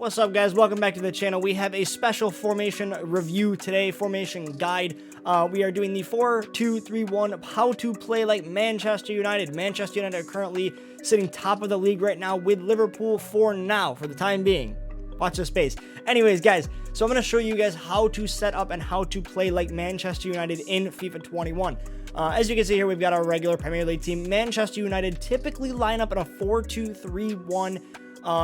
What's up, guys? Welcome back to the channel. We have a special formation review today, formation guide. We are doing the 4-2-3-1 how to play like Manchester United. Manchester United are currently sitting top of the league right now with Liverpool for the time being. Watch this space. Anyways, guys, so I'm going to show you guys how to set up and how to play like Manchester United in FIFA 21. As you can see here, we've got our regular Premier League team. Manchester United typically line up in a 4-2-3-1,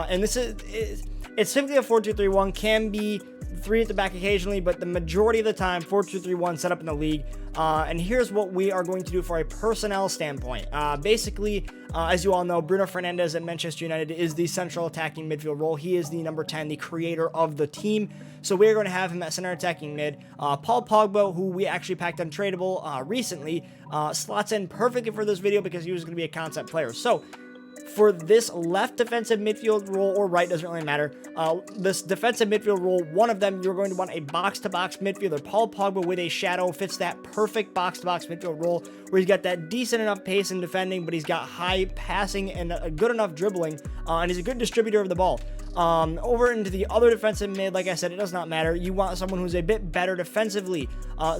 and this is it's typically a 4-2-3-1, can be 3 at the back occasionally, but the majority of the time, 4-2-3-1 set up in the league. And here's what we are going to do for a personnel standpoint. Basically, as you all know, Bruno Fernandes at Manchester United is the central attacking midfield role. He is the number 10, the creator of the team. So we're going to have him at center attacking mid. Paul Pogba, who we actually packed untradeable recently, slots in perfectly for this video because he was going to be a concept player. So for this left defensive midfield role, or right, doesn't really matter, this defensive midfield role, one of them, you're going to want a box-to-box midfielder. Paul Pogba with a shadow fits that perfect box-to-box midfield role where he's got that decent enough pace in defending, but he's got high passing and a good enough dribbling, and he's a good distributor of the ball. Over into the other defensive mid, like I said, it does not matter. You want someone who's a bit better defensively.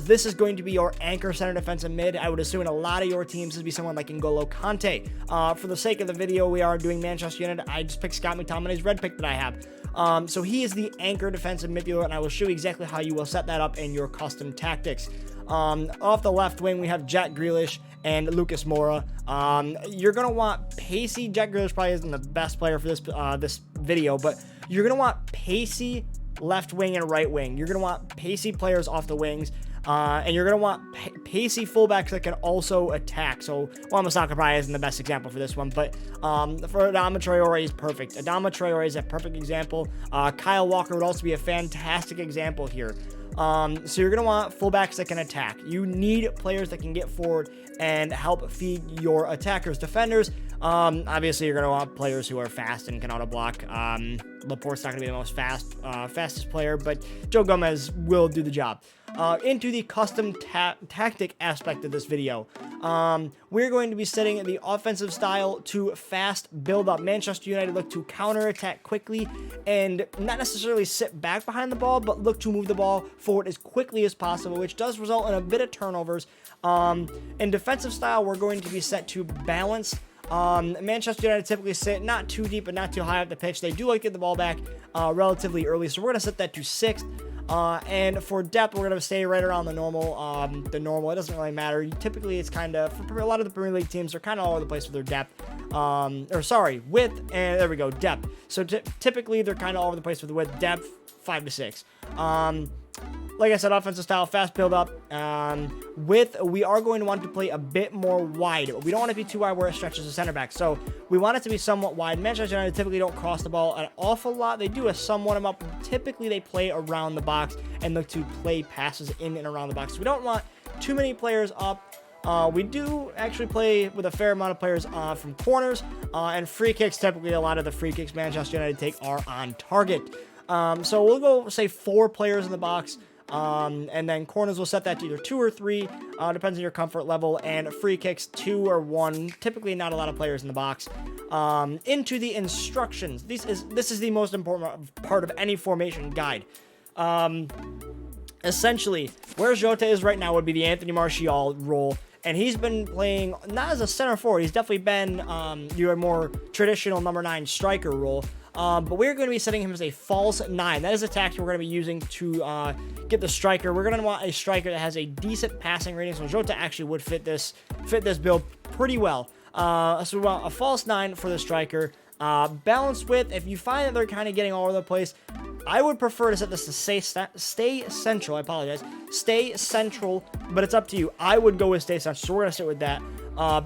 This is going to be your anchor center defensive mid. I would assume in a lot of your teams, this would be someone like N'Golo Kante. For the sake of the video, we are doing Manchester United. I just picked Scott McTominay's red pick that I have. So he is the anchor defensive midfielder, and I will show you exactly how you will set that up in your custom tactics. Off the left wing, we have Jack Grealish and Lucas Moura. You're going to want pacey. Jack Grealish probably isn't the best player for this video, but you're going to want pacey left wing and right wing. You're going to want pacey players off the wings, and you're going to want pacey fullbacks that can also attack. So, Wan-Bissaka probably isn't the best example for this one, but for Adama Traore is perfect. Adama Traore is a perfect example. Kyle Walker would also be a fantastic example here. So you're going to want fullbacks that can attack. You need players that can get forward and help feed your attackers. Defenders, obviously you're going to want players who are fast and can auto block. Laporte's not going to be the most fastest player, but Joe Gomez will do the job. Into the custom tactic aspect of this video, we're going to be setting the offensive style to fast build up. Manchester United look to counter attack quickly and not necessarily sit back behind the ball, but look to move the ball forward as quickly as possible, which does result in a bit of turnovers. In defensive style, we're going to be set to balance. Manchester United typically sit not too deep but not too high up the pitch. They do like to get the ball back relatively early, so we're going to set that to 6th. And for depth, we're going to stay right around the normal. It doesn't really matter. Typically, it's kind of, for a lot of the Premier League teams, they're kind of all over the place with their depth. Width, and there we go, depth. So typically, they're kind of all over the place with the width. Depth, 5 to 6. Like I said, offensive style, fast build up. Width, we are going to want to play a bit more wide. We don't want to be too wide where it stretches the center back. So we want it to be somewhat wide. Manchester United typically don't cross the ball an awful lot. They do a somewhat amount, but typically they play around the box and look to play passes in and around the box. So we don't want too many players up. We do actually play with a fair amount of players from corners and free kicks. Typically, a lot of the free kicks Manchester United take are on target. So we'll go, say, 4 players in the box. And then corners will set that to either 2 or 3, depends on your comfort level, and free kicks 2 or 1, typically not a lot of players in the box. Into the instructions, this is the most important part of any formation guide. Essentially, where Jota is right now would be the Anthony Martial role, and he's been playing not as a center forward, he's definitely been your more traditional number 9 striker role. But we're going to be setting him as a false 9. That is a tactic we're going to be using to get the striker. We're going to want a striker that has a decent passing rating. So Jota actually would fit this build pretty well. So we want a false 9 for the striker. Balanced width, if you find that they're kind of getting all over the place, I would prefer to set this to stay central. I apologize. Stay central, but it's up to you. I would go with stay central, so we're going to sit with that.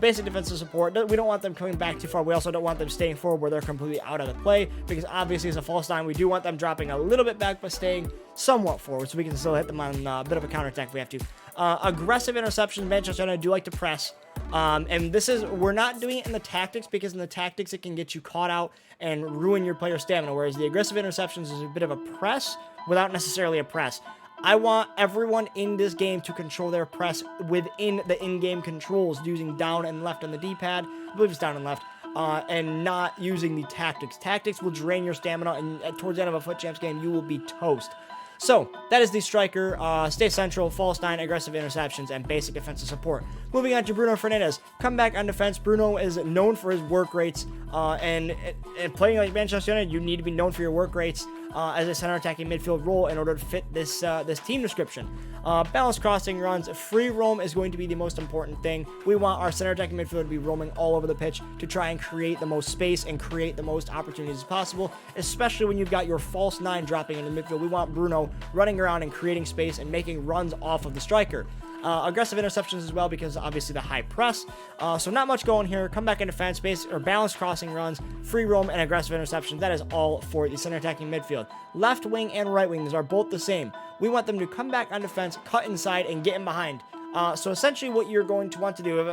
Basic defensive support. We don't want them coming back too far. We also don't want them staying forward where they're completely out of the play, because obviously as a false 9, we do want them dropping a little bit back but staying somewhat forward, so we can still hit them on a bit of a counterattack if we have to. Aggressive interceptions. Manchester United do like to press. And we're not doing it in the tactics, because in the tactics it can get you caught out and ruin your player stamina, whereas the aggressive interceptions is a bit of a press without necessarily a press. I want everyone in this game to control their press within the in-game controls using down and left on the D-pad. I believe it's down and left. and not using the tactics. Tactics will drain your stamina, and towards the end of a Foot Champs game, you will be toast. So, that is the striker. Stay central, false 9, aggressive interceptions, and basic defensive support. Moving on to Bruno Fernandes. Come back on defense. Bruno is known for his work rates, and playing like Manchester United, you need to be known for your work rates as a center attacking midfield role in order to fit this team description. Balanced crossing runs, free roam is going to be the most important thing. We want our center attacking midfielder to be roaming all over the pitch to try and create the most space and create the most opportunities as possible, especially when you've got your false 9 dropping into the midfield. We want Bruno running around and creating space and making runs off of the striker. Aggressive interceptions as well, because obviously the high press. So not much going here. Come back in defense, base or balanced crossing runs, free roam, and aggressive interceptions. That is all for the center attacking midfield. Left wing and right wing, these are both the same. We want them to come back on defense, cut inside, and get in behind. So essentially what you're going to want to do,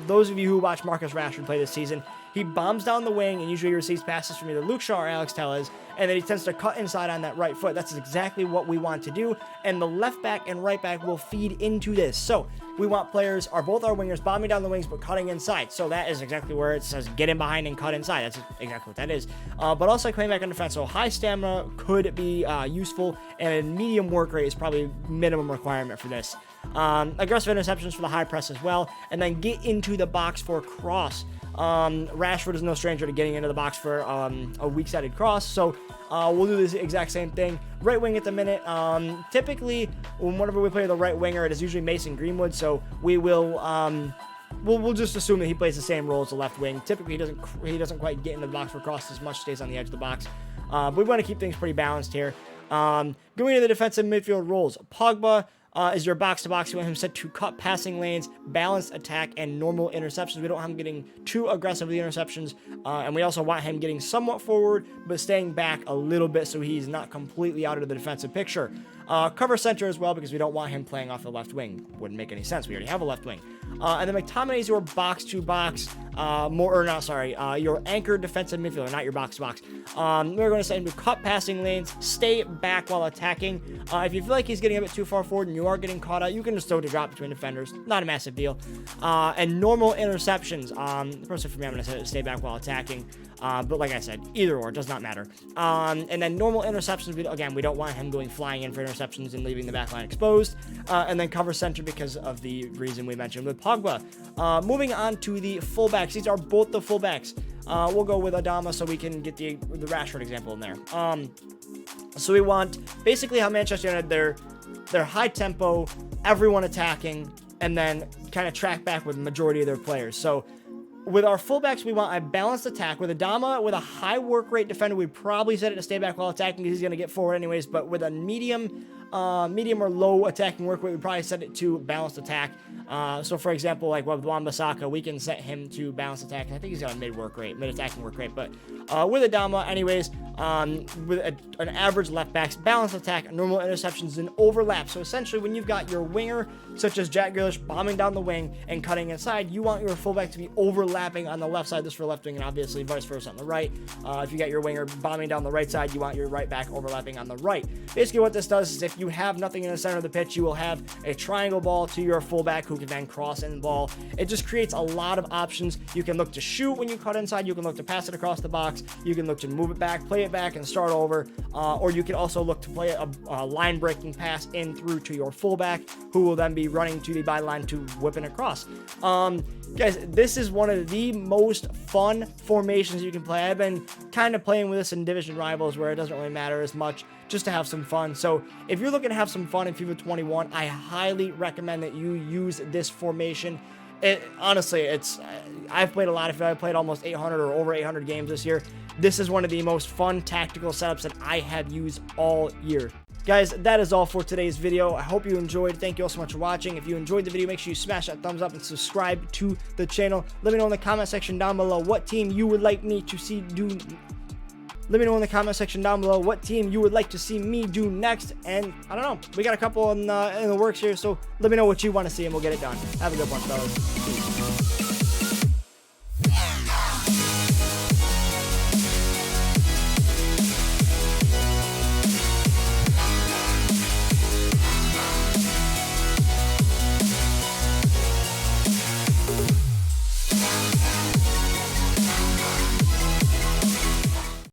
those of you who watch Marcus Rashford play this season, he bombs down the wing and usually receives passes from either Luke Shaw or Alex Telles, and then he tends to cut inside on that right foot. That's exactly what we want to do, and the left back and right back will feed into this. So we want players, both our wingers, bombing down the wings but cutting inside. So that is exactly where it says get in behind and cut inside. That's exactly what that is. But also coming back on defense, so high stamina could be useful, and a medium work rate is probably minimum requirement for this. Aggressive interceptions for the high press as well, and then get into the box for cross. Rashford is no stranger to getting into the box for a weak-sided cross, so we'll do this exact same thing. Right wing at the minute. Typically, whenever we play the right winger, it is usually Mason Greenwood, so we will we'll just assume that he plays the same role as the left wing. Typically, he doesn't quite get into the box for cross as much, stays on the edge of the box. But we want to keep things pretty balanced here. Going to the defensive midfield roles, Pogba is your box-to-box. We want him set to cut passing lanes, balanced attack, and normal interceptions. We don't have him getting too aggressive with the interceptions, and we also want him getting somewhat forward, but staying back a little bit so he's not completely out of the defensive picture. Cover center as well, because we don't want him playing off the left wing. Wouldn't make any sense. We already have a left wing. And then McTominay is your box-to-box, your anchored defensive midfielder, not your box-to-box. We're going to set him to cut passing lanes, stay back while attacking. If you feel like he's getting a bit too far forward and you are getting caught out, you can just throw to drop between defenders. Not a massive deal. And normal interceptions. Personally, for me, I'm going to stay back while attacking. But like I said, either or, does not matter. And then normal interceptions, we don't want him going flying in for interceptions and leaving the back line exposed. And then cover center because of the reason we mentioned with Pogba. Moving on to the fullbacks. These are both the fullbacks. We'll go with Adama so we can get the Rashford example in there. So we want basically how Manchester United, they're high tempo, everyone attacking, and then kind of track back with the majority of their players. So with our fullbacks, we want a balanced attack. With Adama, with a high work rate defender, we probably set it to stay back while attacking because he's going to get forward anyways. But with a medium or low attacking work rate, we probably set it to balanced attack. So for example, like with Wan-Bissaka, we can set him to balanced attack. I think he's got a mid attacking work rate. But with Adama, anyways, with an average left backs, balanced attack, normal interceptions, and overlap. So essentially, when you've got your winger, such as Jack Grealish, bombing down the wing and cutting inside, you want your fullback to be overlapping on the left side. This for left wing, and obviously vice versa on the right. If you got your winger bombing down the right side, you want your right back overlapping on the right. Basically, what this does is if you have nothing in the center of the pitch, you will have a triangle ball to your fullback who can then cross in the ball. It just creates a lot of options. You can look to shoot when you cut inside. You can look to pass it across the box. You can look to move it back, play it back, and start over. Or you can also look to play a line-breaking pass in through to your fullback, who will then be running to the byline to whip it across. Guys, this is one of the most fun formations you can play. I've been kind of playing with this in division rivals where it doesn't really matter as much, just to have some fun. So if you're looking to have some fun in FIFA 21, I highly recommend that you use this formation. Honestly, I've played a lot of it. I've played almost 800 or over 800 games this year. This is one of the most fun tactical setups that I have used all year. Guys, that is all for today's video. I hope you enjoyed. Thank you all so much for watching. If you enjoyed the video, make sure you smash that thumbs up and subscribe to the channel. Let me know in the comment section down below what team you would like me to see do. Let me know in the comment section down below what team you would like to see me do next. And I don't know, we got a couple in the works here, so let me know what you want to see and we'll get it done. Have a good one, fellas. Peace.